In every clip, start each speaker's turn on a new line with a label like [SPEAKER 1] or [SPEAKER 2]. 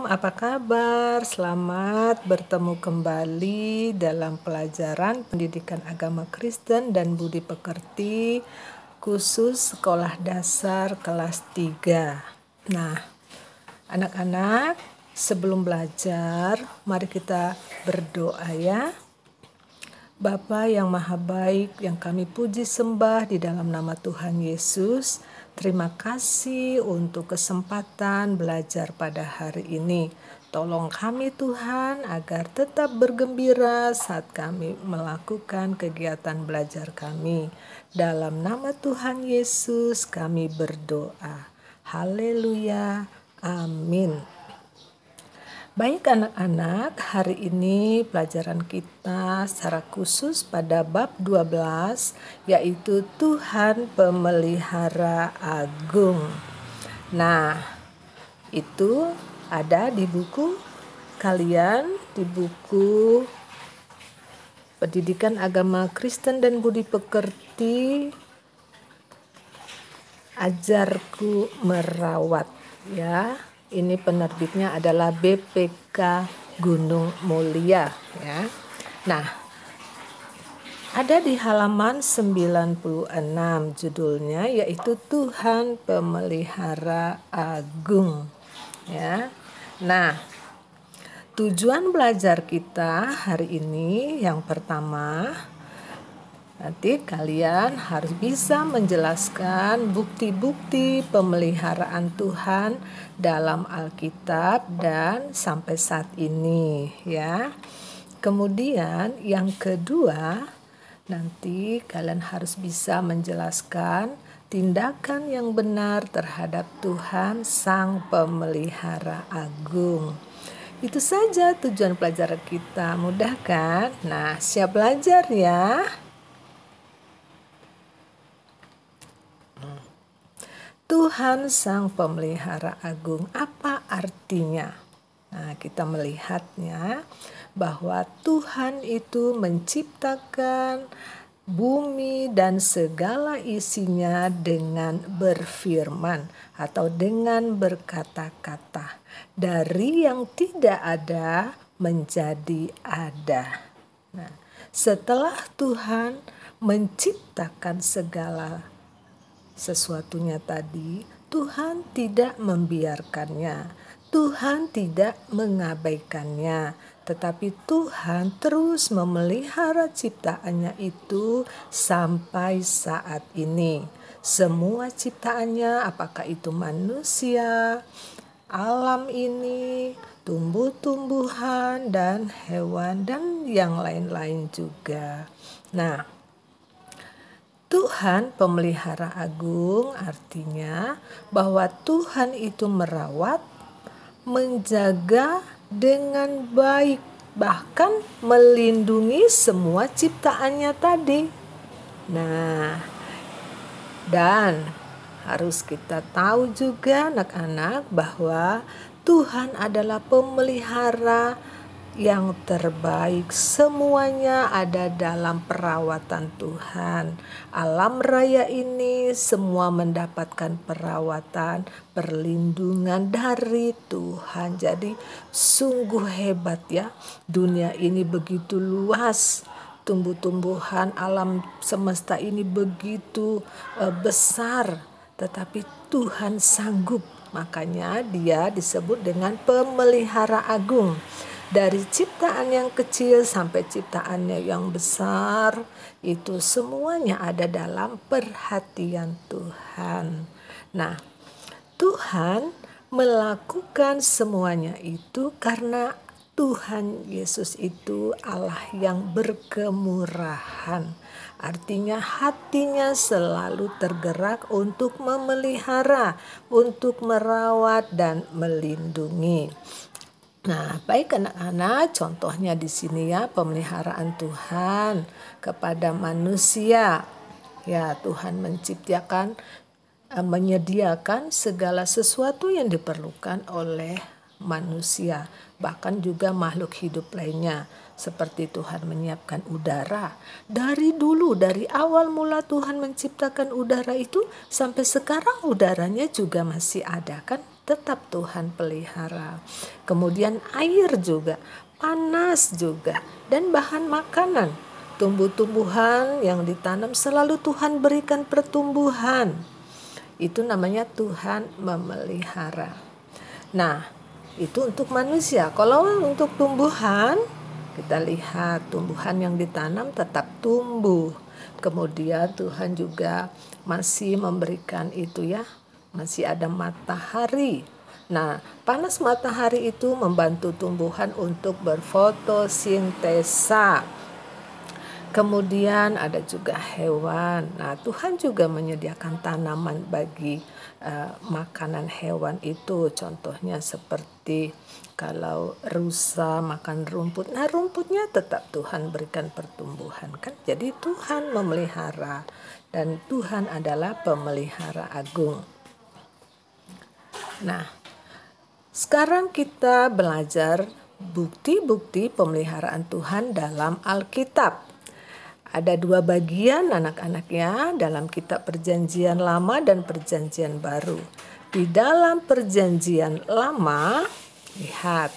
[SPEAKER 1] apa kabar? Selamat bertemu kembali dalam pelajaran pendidikan agama Kristen dan budi pekerti khusus sekolah dasar kelas 3. Nah, anak-anak, sebelum belajar, mari kita berdoa ya. Bapa yang maha baik, yang kami puji sembah di dalam nama Tuhan Yesus, terima kasih untuk kesempatan belajar pada hari ini. Tolong kami Tuhan agar tetap bergembira saat kami melakukan kegiatan belajar kami. Dalam nama Tuhan Yesus kami berdoa. Haleluya. Amin. Baik anak-anak, hari ini pelajaran kita secara khusus pada bab 12 yaitu Tuhan Pemelihara Agung. Nah, itu ada di buku kalian, di buku Pendidikan Agama Kristen dan Budi Pekerti Ajarku Merawat ya. Ini penerbitnya adalah BPK Gunung Mulia ya. Nah, ada di halaman 96 judulnya yaitu Tuhan Pemelihara Agung ya. Nah, tujuan belajar kita hari ini yang pertama, nanti kalian harus bisa menjelaskan bukti-bukti pemeliharaan Tuhan dalam Alkitab dan sampai saat ini ya. Kemudian yang kedua, nanti kalian harus bisa menjelaskan tindakan yang benar terhadap Tuhan Sang Pemelihara Agung. Itu saja tujuan pelajaran kita, mudah kan? Nah, siap belajar ya. Tuhan Sang Pemelihara Agung, apa artinya? Nah, kita melihatnya bahwa Tuhan itu menciptakan bumi dan segala isinya dengan berfirman atau dengan berkata-kata. Dari yang tidak ada menjadi ada. Nah, setelah Tuhan menciptakan segala sesuatunya tadi, Tuhan tidak membiarkannya, Tuhan tidak mengabaikannya, tetapi Tuhan terus memelihara ciptaannya itu sampai saat ini. Semua ciptaannya, apakah itu manusia, alam ini, tumbuh-tumbuhan dan hewan dan yang lain-lain juga. Nah, Tuhan Pemelihara Agung artinya bahwa Tuhan itu merawat, menjaga dengan baik, bahkan melindungi semua ciptaannya tadi. Nah, dan harus kita tahu juga anak-anak bahwa Tuhan adalah pemelihara yang terbaik. Semuanya ada dalam perawatan Tuhan. Alam raya ini semua mendapatkan perawatan, perlindungan dari Tuhan. Jadi sungguh hebat ya. Dunia ini begitu luas. Tumbuh-tumbuhan alam semesta ini begitu besar. Tetapi Tuhan sanggup. Makanya dia disebut dengan pemelihara agung. Dari ciptaan yang kecil sampai ciptaannya yang besar, itu semuanya ada dalam perhatian Tuhan. Nah, Tuhan melakukan semuanya itu karena Tuhan Yesus itu Allah yang berkemurahan. Artinya hatinya selalu tergerak untuk memelihara, untuk merawat dan melindungi. Nah, baik anak-anak, contohnya di sini ya pemeliharaan Tuhan kepada manusia. Ya, Tuhan menyediakan segala sesuatu yang diperlukan oleh manusia, bahkan juga makhluk hidup lainnya. Seperti Tuhan menyiapkan udara. Dari dulu, dari awal mula Tuhan menciptakan udara itu, sampai sekarang udaranya juga masih ada kan? tetap Tuhan pelihara. Kemudian air juga, panas juga, dan bahan makanan. Tumbuh-tumbuhan yang ditanam selalu Tuhan berikan pertumbuhan. Itu namanya Tuhan memelihara. Nah, itu untuk manusia. Kalau untuk tumbuhan, kita lihat tumbuhan yang ditanam tetap tumbuh. Kemudian Tuhan juga masih memberikan itu ya, masih ada matahari. Nah, panas matahari itu membantu tumbuhan untuk berfotosintesa. Kemudian ada juga hewan. Nah, Tuhan juga menyediakan tanaman bagi makanan hewan itu. Contohnya seperti kalau rusa makan rumput, nah rumputnya tetap Tuhan berikan pertumbuhan kan. Jadi Tuhan memelihara dan Tuhan adalah pemelihara agung. Nah, sekarang kita belajar bukti-bukti pemeliharaan Tuhan dalam Alkitab. Ada 2 bagian anak-anak ya dalam kitab Perjanjian Lama dan Perjanjian Baru. Di dalam Perjanjian Lama, lihat,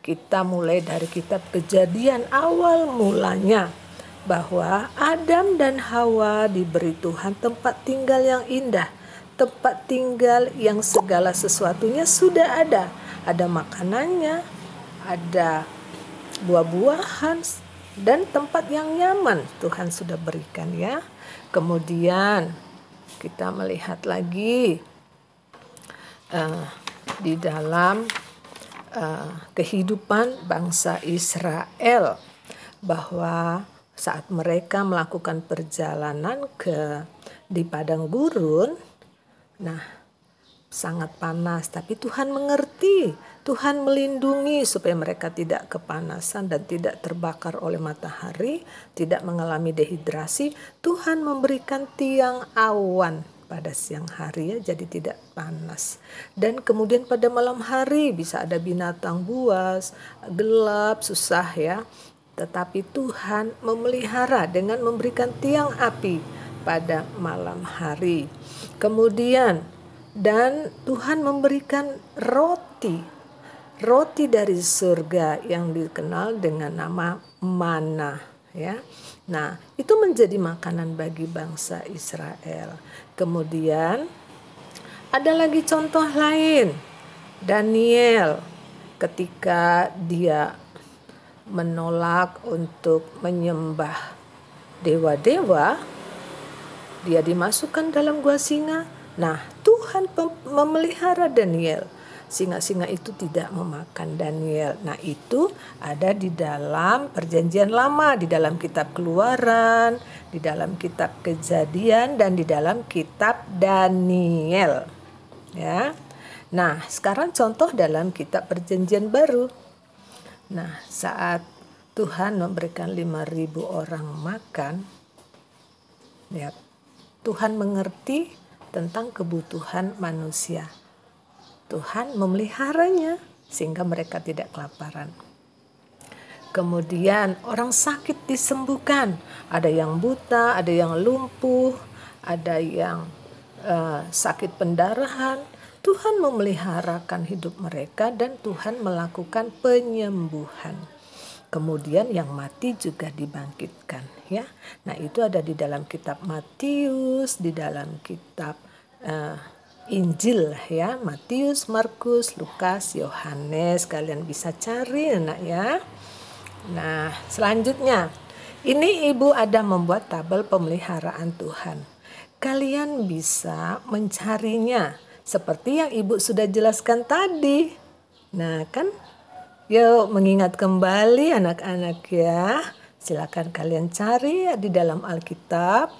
[SPEAKER 1] kita mulai dari kitab Kejadian awal mulanya bahwa Adam dan Hawa diberi Tuhan tempat tinggal yang indah, tempat tinggal yang segala sesuatunya sudah ada. Ada makanannya, ada buah-buahan, dan tempat yang nyaman Tuhan sudah berikan ya. Kemudian kita melihat lagi di dalam kehidupan bangsa Israel bahwa saat mereka melakukan perjalanan di padang gurun, nah sangat panas, tapi Tuhan mengerti, Tuhan melindungi supaya mereka tidak kepanasan dan tidak terbakar oleh matahari, tidak mengalami dehidrasi. Tuhan memberikan tiang awan pada siang hari ya, jadi tidak panas. Dan kemudian pada malam hari bisa ada binatang buas, gelap, susah ya. Tetapi Tuhan memelihara dengan memberikan tiang api pada malam hari. Kemudian dan Tuhan memberikan roti dari surga yang dikenal dengan nama mana ya. Nah, itu menjadi makanan bagi bangsa Israel. Kemudian ada lagi contoh lain. Daniel ketika dia menolak untuk menyembah dewa-dewa, dia dimasukkan dalam gua singa. Nah, Tuhan memelihara Daniel. Singa-singa itu tidak memakan Daniel. Nah, itu ada di dalam Perjanjian Lama, di dalam kitab Keluaran, di dalam kitab Kejadian, dan di dalam kitab Daniel. Ya. Nah, sekarang contoh dalam kitab Perjanjian Baru. Nah, saat Tuhan memberikan 5.000 orang makan, ya, Tuhan mengerti tentang kebutuhan manusia. Tuhan memeliharanya sehingga mereka tidak kelaparan. Kemudian orang sakit disembuhkan. Ada yang buta, ada yang lumpuh, ada yang sakit pendarahan. Tuhan memeliharakan hidup mereka dan Tuhan melakukan penyembuhan. Kemudian yang mati juga dibangkitkan ya. Nah, itu ada di dalam kitab Matius, di dalam kitab Injil ya, Matius, Markus, Lukas, Yohanes. Kalian bisa cari nak ya. Nah, selanjutnya ini Ibu ada membuat tabel pemeliharaan Tuhan. Kalian bisa mencarinya seperti yang Ibu sudah jelaskan tadi. Nah, kan yuk mengingat kembali anak-anak ya. Silakan kalian cari di dalam Alkitab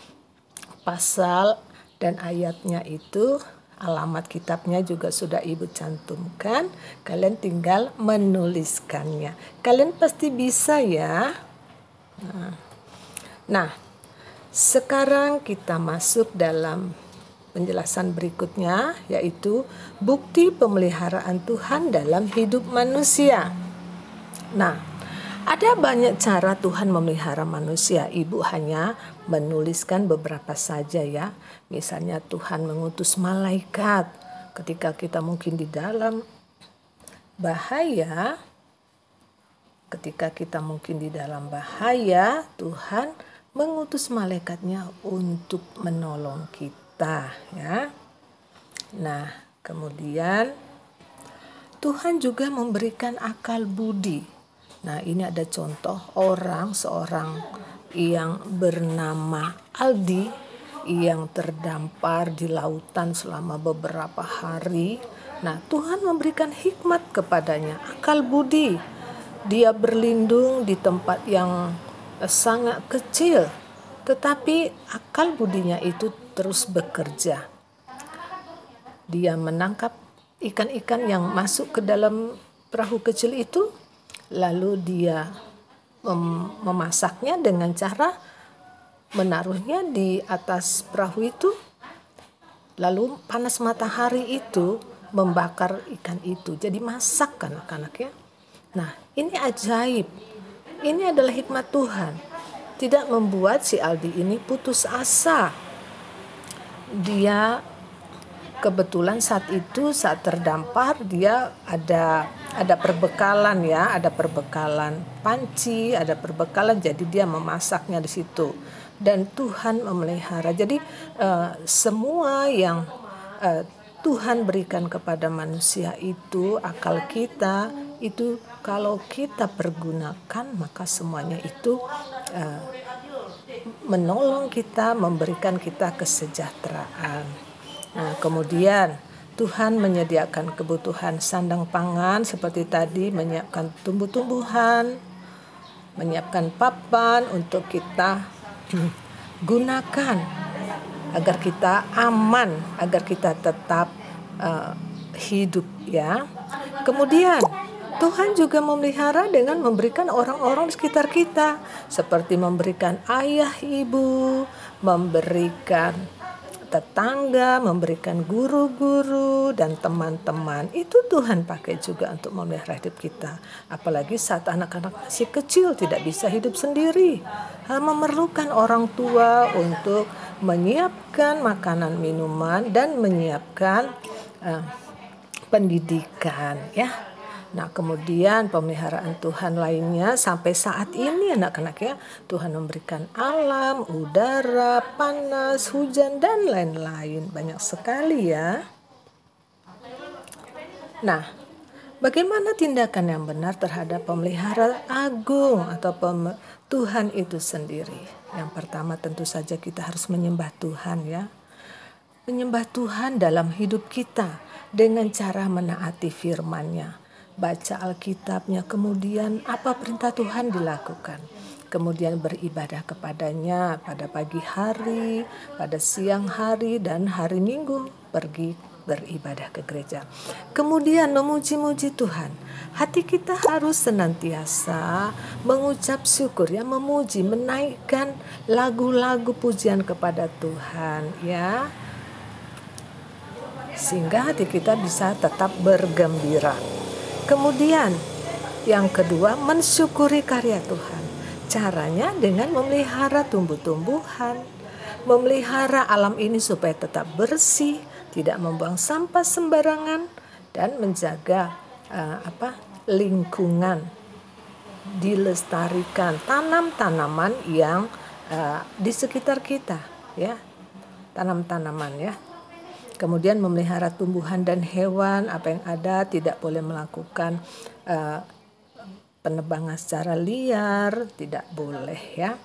[SPEAKER 1] pasal dan ayatnya itu, alamat kitabnya juga sudah Ibu cantumkan. Kalian tinggal menuliskannya. Kalian pasti bisa ya. Nah, sekarang kita masuk dalam penjelasan berikutnya, yaitu bukti pemeliharaan Tuhan dalam hidup manusia. Nah, ada banyak cara Tuhan memelihara manusia. Ibu hanya menuliskan beberapa saja ya. Misalnya Tuhan mengutus malaikat ketika kita mungkin di dalam bahaya, Tuhan mengutus malaikatnya untuk menolong kita, ya. Nah, kemudian Tuhan juga memberikan akal budi. Nah, ini ada contoh seorang yang bernama Aldi yang terdampar di lautan selama beberapa hari. Nah, Tuhan memberikan hikmat kepadanya, akal budi. Dia berlindung di tempat yang sangat kecil, tetapi akal budinya itu terus bekerja. Dia menangkap ikan-ikan yang masuk ke dalam perahu kecil itu, lalu dia memasaknya dengan cara menaruhnya di atas perahu itu, lalu panas matahari itu membakar ikan itu, jadi masak anak-anak, ya. Nah, ini ajaib. Ini adalah hikmat Tuhan. Tidak membuat si Aldi ini putus asa. Dia kebetulan saat terdampar, dia ada perbekalan, ya, ada perbekalan panci, ada perbekalan, jadi dia memasaknya di situ. Dan Tuhan memelihara. Jadi semua yang Tuhan berikan kepada manusia itu, akal kita itu kalau kita pergunakan, maka semuanya itu menolong kita, memberikan kita kesejahteraan. Nah, kemudian Tuhan menyediakan kebutuhan sandang pangan seperti tadi, menyiapkan tumbuh-tumbuhan, menyiapkan papan untuk kita gunakan agar kita aman, agar kita tetap hidup, ya. Kemudian Tuhan juga memelihara dengan memberikan orang-orang di sekitar kita, seperti memberikan ayah ibu, memberikan tetangga, memberikan guru-guru dan teman-teman. Itu Tuhan pakai juga untuk memelihara hidup kita. Apalagi saat anak-anak masih kecil, tidak bisa hidup sendiri, memerlukan orang tua untuk menyiapkan makanan, minuman, dan menyiapkan pendidikan, ya. Nah, kemudian pemeliharaan Tuhan lainnya sampai saat ini anak-anak, ya, Tuhan memberikan alam, udara, panas, hujan, dan lain-lain. Banyak sekali, ya. Nah, bagaimana tindakan yang benar terhadap pemeliharaan agung atau Tuhan itu sendiri? Yang pertama tentu saja kita harus menyembah Tuhan, ya. Menyembah Tuhan dalam hidup kita dengan cara menaati firman-Nya. Baca Alkitabnya, kemudian apa perintah Tuhan dilakukan. Kemudian beribadah kepadanya pada pagi hari, pada siang hari, dan hari Minggu pergi beribadah ke gereja. Kemudian memuji-muji Tuhan. Hati kita harus senantiasa mengucap syukur, ya, memuji, menaikkan lagu-lagu pujian kepada Tuhan, ya. Sehingga hati kita bisa tetap bergembira. Kemudian yang kedua, mensyukuri karya Tuhan. Caranya dengan memelihara tumbuh-tumbuhan, memelihara alam ini supaya tetap bersih, tidak membuang sampah sembarangan, dan menjaga lingkungan, dilestarikan, tanam-tanaman yang di sekitar kita, ya, tanam-tanaman, ya. Kemudian memelihara tumbuhan dan hewan, apa yang ada, tidak boleh melakukan penebangan secara liar, tidak boleh, ya.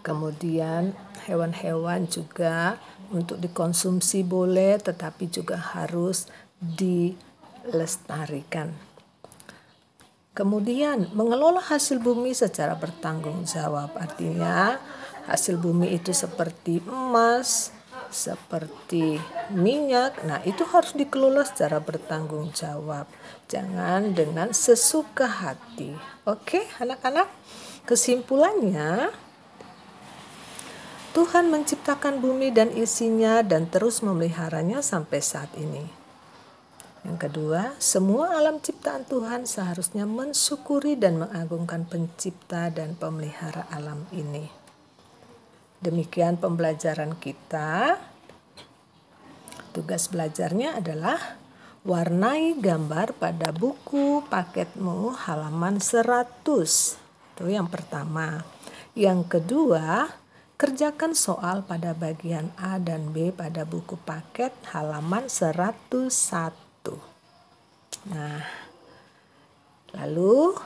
[SPEAKER 1] Kemudian hewan-hewan juga untuk dikonsumsi boleh, tetapi juga harus dilestarikan. Kemudian mengelola hasil bumi secara bertanggung jawab, artinya hasil bumi itu seperti emas, seperti minyak. Nah, itu harus dikelola secara bertanggung jawab, jangan dengan sesuka hati. Oke, anak-anak, kesimpulannya, Tuhan menciptakan bumi dan isinya dan terus memeliharanya sampai saat ini. Yang kedua, semua alam ciptaan Tuhan seharusnya mensyukuri dan mengagungkan pencipta dan pemelihara alam ini. Demikian pembelajaran kita. tugas belajarnya adalah warnai gambar pada buku paketmu halaman 100. Itu yang pertama. Yang kedua, kerjakan soal pada bagian A dan B pada buku paket halaman 101. Nah, lalu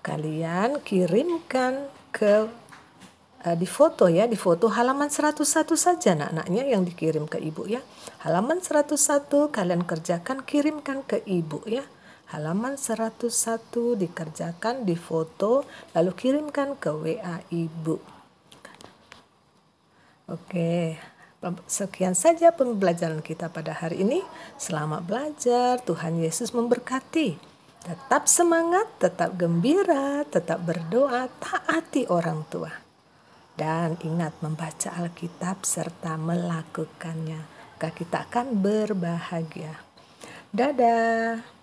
[SPEAKER 1] kalian kirimkan di foto halaman 101 saja anak-anaknya yang dikirim ke ibu ya. Halaman 101 kalian kerjakan, kirimkan ke ibu ya. Halaman 101 dikerjakan di foto lalu kirimkan ke WA ibu. Oke, sekian saja pembelajaran kita pada hari ini. Selamat belajar, Tuhan Yesus memberkati. Tetap semangat, tetap gembira, tetap berdoa, taati orang tua. Dan ingat membaca Alkitab serta melakukannya, maka kita akan berbahagia. Dadah.